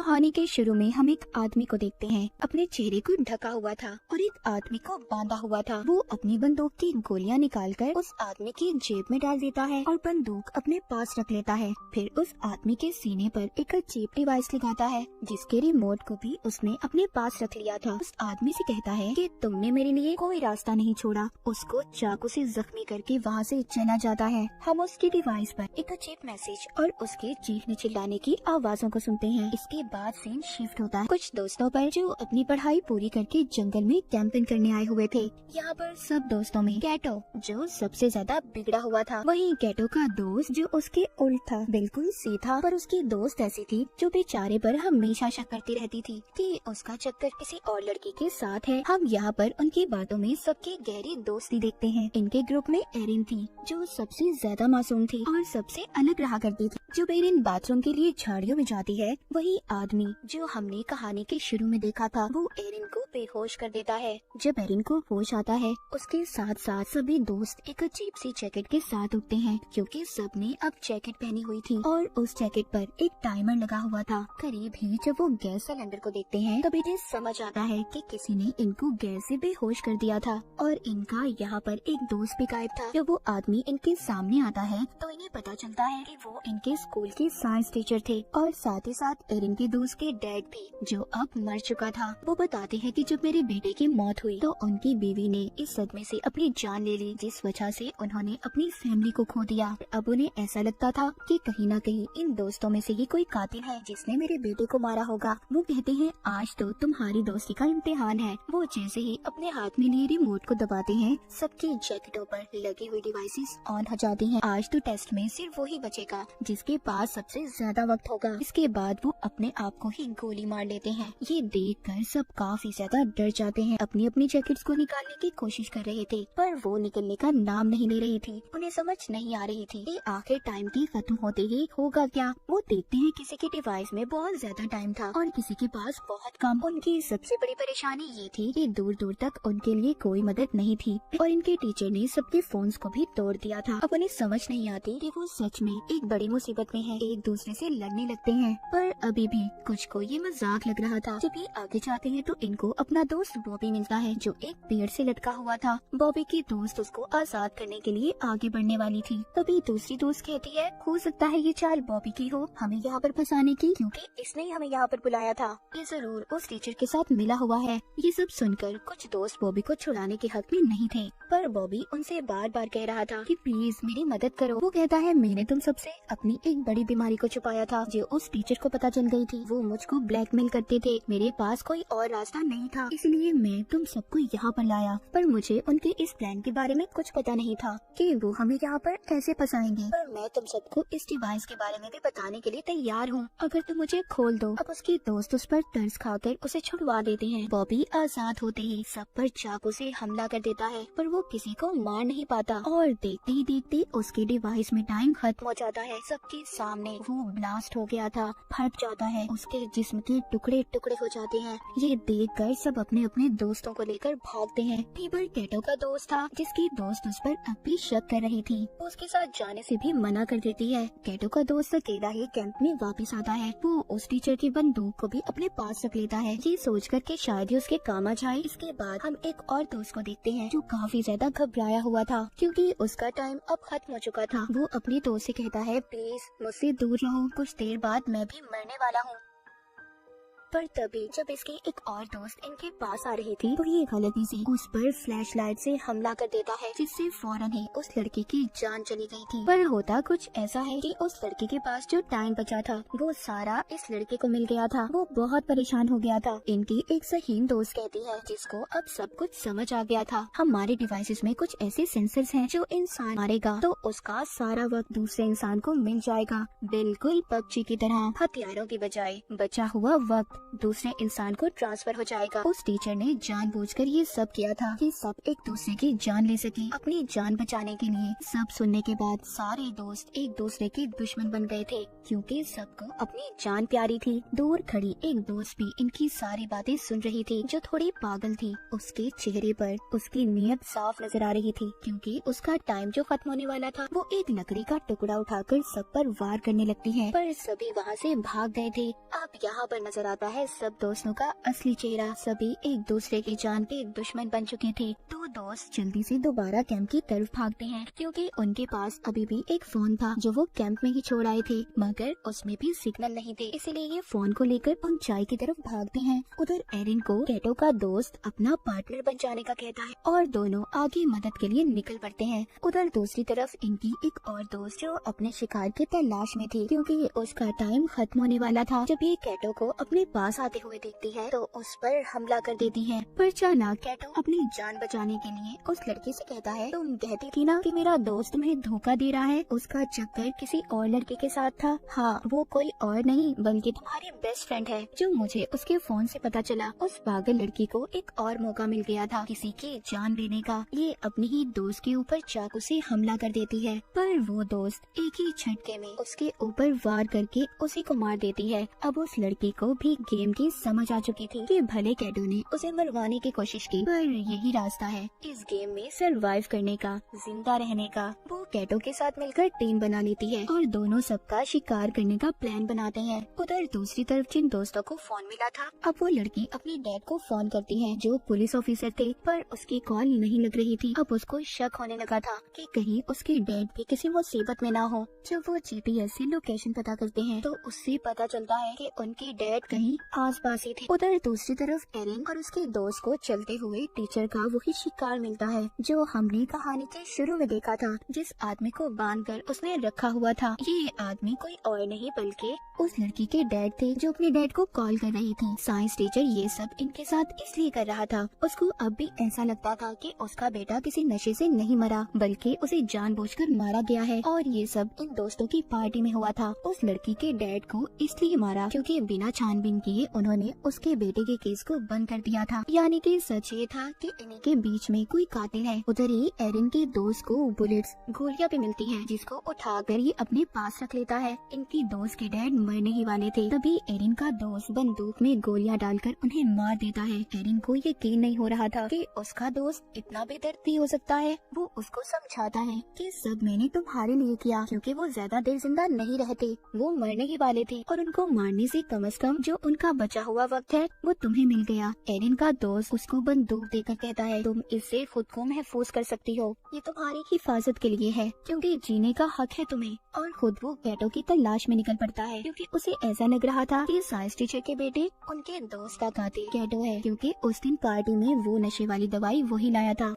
कहानी के शुरू में हम एक आदमी को देखते हैं। अपने चेहरे को ढका हुआ था और एक आदमी को बांधा हुआ था। वो अपनी बंदूक की गोलियां निकालकर उस आदमी की जेब में डाल देता है और बंदूक अपने पास रख लेता है। फिर उस आदमी के सीने पर एक चीप डिवाइस लगाता है जिसके रिमोट को भी उसने अपने पास रख लिया था। उस आदमी से कहता है कि तुमने मेरे लिए कोई रास्ता नहीं छोड़ा। उसको चाकू से जख्मी करके वहाँ से चला जाता है। हम उसकी डिवाइस पर एक चीप मैसेज और उसके चीखने चिल्लाने की आवाजों को सुनते हैं। इसके बाद सीन शिफ्ट होता है कुछ दोस्तों पर जो अपनी पढ़ाई पूरी करके जंगल में कैंपिंग करने आए हुए थे। यहाँ पर सब दोस्तों में कैटो जो सबसे ज्यादा बिगड़ा हुआ था। वहीं कैटो का दोस्त जो उसके उल्ट था, बिल्कुल सीधा। पर उसकी दोस्त ऐसी थी जो बेचारे पर हमेशा शक करती रहती थी कि उसका चक्कर किसी और लड़की के साथ है। हम यहाँ पर उनकी बातों में सबकी गहरी दोस्ती देखते हैं। इनके ग्रुप में एरिन थी जो सबसे ज्यादा मासूम थी और सबसे अलग रहा करती थी। जब एरिन बाथरूम के लिए झाड़ियों में जाती है, वही आदमी जो हमने कहानी के शुरू में देखा था वो एरिन को बेहोश कर देता है। जब एरिन को होश आता है, उसके साथ साथ सभी दोस्त एक अजीब सी जैकेट के साथ उठते हैं क्योंकि सबने अब जैकेट पहनी हुई थी और उस जैकेट पर एक टाइमर लगा हुआ था। करीब ही जब वो गैस सिलेंडर को देखते हैं तब इन्हें समझ आता है कि किसी ने इनको गैस से बेहोश कर दिया था और इनका यहाँ पर एक दोस्त भी गायब था। जब वो आदमी इनके सामने आता है तो इन्हें पता चलता है कि वो इनके स्कूल के साइंस टीचर थे और साथ ही साथ एरिन के दोस्त के डैड भी जो अब मर चुका था। वो बताते हैं कि जब मेरे बेटे की मौत हुई तो उनकी बीवी ने इस सदमे से अपनी जान ले ली जिस वजह से उन्होंने अपनी फैमिली को खो दिया। अब उन्हें ऐसा लगता था कि कहीं न कहीं इन दोस्तों में से ही कोई कातिल है जिसने मेरे बेटे को मारा होगा। वो कहते हैं आज तो तुम्हारी दोस्ती का इम्तिहान है। वो जैसे ही अपने हाथ में लिए रिमोट को दबाते हैं, सबकी जैकेटों पर लगी हुई डिवाइसेस ऑन हो जाती हैं। आज तो टेस्ट में सिर्फ वही बचेगा जिसके पास सबसे ज्यादा वक्त होगा। इसके बाद वो अपने आप को ही गोली मार लेते हैं। ये देखकर सब काफी ज्यादा डर जाते हैं। अपनी अपनी जैकेट्स को निकालने की कोशिश कर रहे थे पर वो निकलने का नाम नहीं ले रही थी। उन्हें समझ नहीं आ रही थी कि आखिर टाइम की खत्म होते ही होगा क्या। वो देखते हैं किसी के डिवाइस में बहुत ज्यादा टाइम था और किसी के पास बहुत कम। उनकी सबसे बड़ी परेशानी ये थी कि दूर दूर तक उनके लिए कोई मदद नहीं थी और इनके टीचर ने सबके फोन्स को भी तोड़ दिया था। अब उन्हें समझ नहीं आती कि वो सच में एक बड़ी मुसीबत में है। एक दूसरे से लड़ने लगते हैं पर अभी भी कुछ को ये मजाक लग रहा था। जब ये आगे जाते हैं तो इनको अपना दोस्त बॉबी मिलता है जो एक पेड़ से लटका हुआ था। बॉबी की दोस्त उसको आजाद करने के लिए आगे बढ़ने वाली थी। तभी दूसरी दोस्त कहती है हो सकता है ये चाल बॉबी की हो, हमें यहाँ पर फंसाने की, क्योंकि इसने ही हमें यहाँ पर बुलाया था। ये जरूर उस टीचर के साथ मिला हुआ है। ये सब सुनकर कुछ दोस्त बॉबी को छुड़ाने के हक में नहीं थे पर बॉबी उनसे बार बार कह रहा था कि प्लीज मेरी मदद करो। वो कहता है मैंने तुम सबसे अपनी एक बड़ी बीमारी को छुपाया था जो उस टीचर को पता चल गई थी। वो मुझको ब्लैकमेल करते थे, मेरे पास कोई और रास्ता नहीं था, इसलिए मैं तुम सबको यहाँ पर लाया। पर मुझे उनके इस प्लान के बारे में कुछ पता नहीं था कि वो हमें यहाँ पर कैसे फंसाएंगे। पर मैं तुम सबको इस डिवाइस के बारे में भी बताने के लिए तैयार हूँ अगर तुम मुझे खोल दो। अब उसकी दोस्त उस पर तरस खाकर उसे छुड़वा देते हैं। बॉबी आजाद होते ही सब पर चाकू से हमला कर देता है पर वो किसी को मार नहीं पाता और देखते ही देखते उसके डिवाइस में टाइम खत्म हो जाता है। सबके सामने वो ब्लास्ट हो गया था, फट जाता है, उसके जिस्म के टुकड़े टुकड़े हो जाते हैं। ये देखकर सब अपने अपने दोस्तों को लेकर भागते हैं। टेबल कैटो का दोस्त था जिसकी दोस्त उस पर अब भी शक कर रही थी। वो उसके साथ जाने से भी मना कर देती है। कैटो का दोस्त अकेला ही कैंप में वापस आता है। वो उस टीचर की बंदूक को भी अपने पास रख लेता है ये सोचकर कि शायद ही उसके काम आ जाए। इसके बाद हम एक और दोस्त को देखते हैं जो काफी ज्यादा घबराया हुआ था क्योंकि उसका टाइम अब खत्म हो चुका था। वो अपने दोस्त से कहता है प्लीज मुझसे दूर रहो, कुछ देर बाद मैं भी मरने वाला हूँ। पर तभी जब इसकी एक और दोस्त इनके पास आ रही थी तो ये गलती से उस पर फ्लैशलाइट से हमला कर देता है जिससे फौरन ही उस लड़की की जान चली गई थी। पर होता कुछ ऐसा है कि उस लड़की के पास जो टाइम बचा था वो सारा इस लड़के को मिल गया था। वो बहुत परेशान हो गया था। इनकी एक सही दोस्त कहती है जिसको अब सब कुछ समझ आ गया था हमारे डिवाइसेस में कुछ ऐसे सेंसर्स हैं जो इंसान मारेगा तो उसका सारा वक्त दूसरे इंसान को मिल जाएगा, बिल्कुल पबजी की तरह। हथियारों की बजाय बचा हुआ वक्त दूसरे इंसान को ट्रांसफर हो जाएगा। उस टीचर ने जानबूझकर ये सब किया था कि सब एक दूसरे की जान ले सके, अपनी जान बचाने के लिए। सब सुनने के बाद सारे दोस्त एक दूसरे के दुश्मन बन गए थे, क्योंकि सबको अपनी जान प्यारी थी। दूर खड़ी एक दोस्त भी इनकी सारी बातें सुन रही थी, जो थोड़ी पागल थी। उसके चेहरे पर उसकी नीयत साफ नजर आ रही थी, क्योंकि उसका टाइम जो खत्म होने वाला था। वो एक लकड़ी का टुकड़ा उठाकर सब पर वार करने लगती है, पर सभी वहाँ से भाग गए थे। अब यहाँ पर नजर आता है सब दोस्तों का असली चेहरा। सभी एक दूसरे की जान के दुश्मन बन चुके थे। दो दोस्त जल्दी से दोबारा कैंप की तरफ भागते हैं, क्योंकि उनके पास अभी भी एक फोन था जो वो कैंप में ही छोड़ आए थे, मगर उसमें भी सिग्नल नहीं थे। इसलिए ये फोन को लेकर ऊंचाई की तरफ भागते हैं। उधर एरिन को कैटो का दोस्त अपना पार्टनर बन जाने का कहता है और दोनों आगे मदद के लिए निकल पड़ते हैं। उधर दूसरी तरफ इनकी एक और दोस्त जो अपने शिकार की तलाश में थी, क्योंकि उसका टाइम खत्म होने वाला था। जब ये कैटो को अपने पास आते हुए देखती है तो उस पर हमला कर देती है। पर चालाक कैटो अपनी जान बचाने के लिए उस लड़के से कहता है, तुम कहती थी ना कि मेरा दोस्त तुम्हें धोखा दे रहा है, उसका चक्कर किसी और लड़के के साथ था। हाँ, वो कोई और नहीं बल्कि तुम्हारी बेस्ट फ्रेंड है, जो मुझे उसके फोन से पता चला। उस पागल लड़की को एक और मौका मिल गया था किसी की जान लेने का। ये अपनी ही दोस्त के ऊपर चाकू से हमला कर देती है, पर वो दोस्त एक ही झटके में उसके ऊपर वार करके उसी को मार देती है। अब उस लड़की को भी गेम की समझ आ चुकी थी कि भले कैटो ने उसे मरवाने की कोशिश की, पर यही रास्ता है इस गेम में सरवाइव करने का, जिंदा रहने का। वो कैटो के साथ मिलकर टीम बना लेती है और दोनों सबका शिकार करने का प्लान बनाते हैं। उधर दूसरी तरफ जिन दोस्तों को फोन मिला था, अब वो लड़की अपने डैड को फोन करती है जो पुलिस ऑफिसर थे, पर उसकी कॉल नहीं लग रही थी। अब उसको शक होने लगा था कि कहीं उसके डैड भी किसी मुसीबत में ना हो। जब वो जीपीएस से लोकेशन पता करते हैं तो उससे पता चलता है कि उनके डैड कहीं आसपास ही थे। उधर दूसरी तरफ एरिन और उसके दोस्त को चलते हुए टीचर का वही शिकार मिलता है जो हमने कहानी के शुरू में देखा था, जिस आदमी को बांधकर उसने रखा हुआ था। ये आदमी कोई और नहीं बल्कि उस लड़की के डैड थे जो अपने डैड को कॉल कर रही थी। साइंस टीचर ये सब इनके साथ इसलिए कर रहा था, उसको अब भी ऐसा लगता था कि उसका बेटा किसी नशे से नहीं मरा बल्कि उसे जानबूझकर मारा गया है, और ये सब इन दोस्तों की पार्टी में हुआ था। उस लड़की के डैड को इसलिए मारा क्योंकि बिना छानबीन किए उन्होंने उसके बेटे के केस को बंद कर दिया था। यानी कि सच ये था कि इन्हीं के बीच में कोई कातिल है। उधर ही एरिन के दोस्त को बुलेट्स गोलियां भी मिलती हैं, जिसको उठाकर ये अपने पास रख लेता है। इनकी दोस्त के डैड मरने ही वाले थे, तभी एरिन का दोस्त बंदूक में गोलियां डालकर उन्हें मार देता है। एरिन को यकीन नहीं हो रहा था कि उसका दोस्त इतना बेदर्द भी हो सकता है। वो उसको समझाता है कि सब मैंने तुम्हारे लिए किया, क्योंकि वो ज्यादा देर जिंदा नहीं रहते, वो मरने ही वाले थे, और उनको मारने से कम जो उनका बचा हुआ वक्त है वो तुम्हें मिल गया। एरिन का दोस्त उसको बंदूक देकर कहता है, तुम इससे खुद को महफूज कर सकती हो, ये तुम्हारी हिफाजत के लिए है, क्योंकि जीने का हक है तुम्हें। और खुद वो कैटो की तलाश में निकल पड़ता है, क्योंकि उसे ऐसा लग रहा था कि साइंस टीचर के बेटे उनके दोस्त का कातिल कैटो है, क्योंकि उस दिन पार्टी में वो नशे वाली दवाई वही लाया था।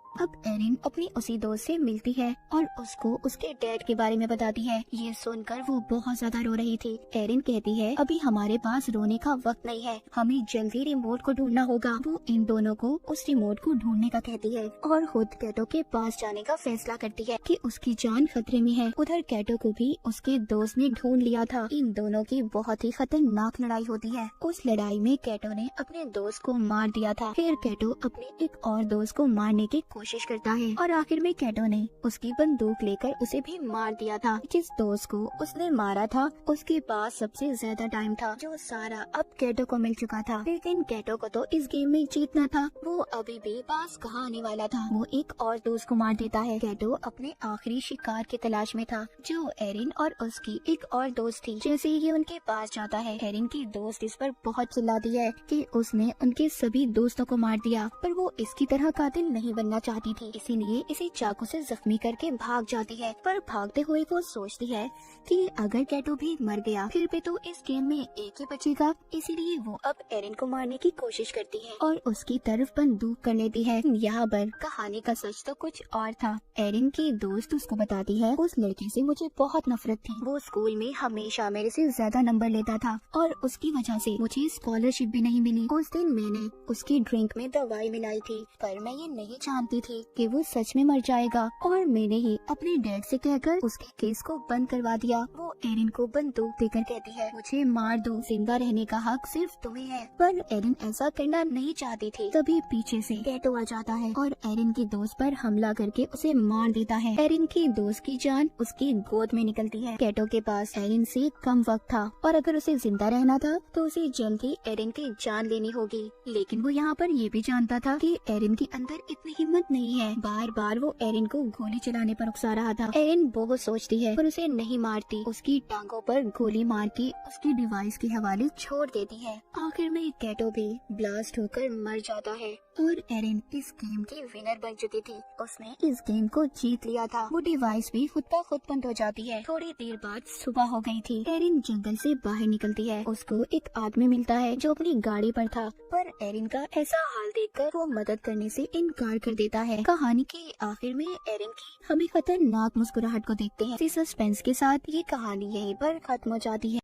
अब एरिन अपनी उसी दोस्त से मिलती है और उसको उसके डैड के बारे में बताती है। ये सुनकर वो बहुत ज्यादा रो रही थी। एरिन कहती है, अभी हमारे पास रोने का वक्त नहीं है, हमें जल्दी रिमोट को ढूंढना होगा। वो इन दोनों को उस रिमोट को ढूंढने का कहती है और खुद कैटो के पास जाने का फैसला करती है कि उसकी जान खतरे में है। उधर कैटो को भी उसके दोस्त ने ढूंढ लिया था। इन दोनों की बहुत ही खतरनाक लड़ाई होती है। उस लड़ाई में कैटो ने अपने दोस्त को मार दिया था। फिर कैटो अपने एक और दोस्त को मारने की कोशिश करता है और आखिर में कैटो ने उसकी बंदूक लेकर उसे भी मार दिया था। जिस दोस्त को उसने मारा था उसके पास सबसे ज्यादा टाइम था, जो सारा अब कैटो को मिल चुका था। लेकिन कैटो को तो इस गेम में जीतना था, वो अभी भी पास कहाँ आने वाला था। वो एक और दोस्त को मार देता है। कैटो अपने आखिरी शिकार की तलाश में था, जो एरिन और उसकी एक और दोस्त थी। जैसे ही उनके पास जाता है, एरिन की दोस्त इस पर बहुत चिल्लाती है कि उसने उनके सभी दोस्तों को मार दिया, पर वो इसकी तरह कातिल नहीं बनना चाहती थी, इसीलिए इसे चाकू से जख्मी करके भाग जाती है। पर भागते हुए वो सोचती है कि अगर कैटो भी मर गया फिर भी तो इस गेम में एक ही बचेगा, इसीलिए वो अब एरिन को मारने की कोशिश करती है और उसकी तरफ बंदूक कर लेती है। यहाँ पर कहानी का सच तो कुछ और था। एरिन की दोस्त उसको बताती है, उस लड़के से मुझे बहुत नफरत थी, वो स्कूल में हमेशा मेरे से ज्यादा नंबर लेता था और उसकी वजह से मुझे स्कॉलरशिप भी नहीं मिली। उस दिन मैंने उसकी ड्रिंक में दवाई मिलाई थी, पर मैं ये नहीं जानती थी कि वो सच में मर जाएगा और मैंने ही अपने डैड से कहकर उसके केस को बंद करवा दिया। वो एरिन को बंदूक देकर कहती है, मुझे मार दो, जिंदा रहने का हक सिर्फ तुम्हें है। पर एरिन ऐसा करना नहीं चाहती थी। तभी पीछे से कैटो आ जाता है और एरिन की दोस्त पर हमला करके उसे मार देता है। एरिन की दोस्त की जान उसकी गोद में निकलती है। कैटो के पास एरिन से कम वक्त था और अगर उसे जिंदा रहना था तो उसे जल्दी एरिन की जान लेनी होगी। लेकिन वो यहाँ पर ये भी जानता था कि एरिन के अंदर इतनी हिम्मत नहीं है। बार बार वो एरिन को गोली चलाने पर उकसा रहा था। एरिन बहुत सोचती है पर उसे नहीं मारती। उसकी टांगों पर गोली मार के उसकी डिवाइस के हवाले छोड़ देती है। आखिर में कैटो भी ब्लास्ट होकर मर जाता है और एरिन इस गेम की विनर बन चुकी थी। उसने इस गेम को जीत लिया था। वो डिवाइस भी खुद ब खुद बंद हो जाती है। थोड़ी देर बाद सुबह हो गई थी। एरिन जंगल से बाहर निकलती है। उसको एक आदमी मिलता है जो अपनी गाड़ी पर था, पर एरिन का ऐसा हाल देखकर वो मदद करने से इनकार कर देता है। कहानी के आखिर में एरिन की हमें खतरनाक मुस्कुराहट को देखते हैं। इसी सस्पेंस के साथ ये कहानी यहीं पर खत्म हो जाती है।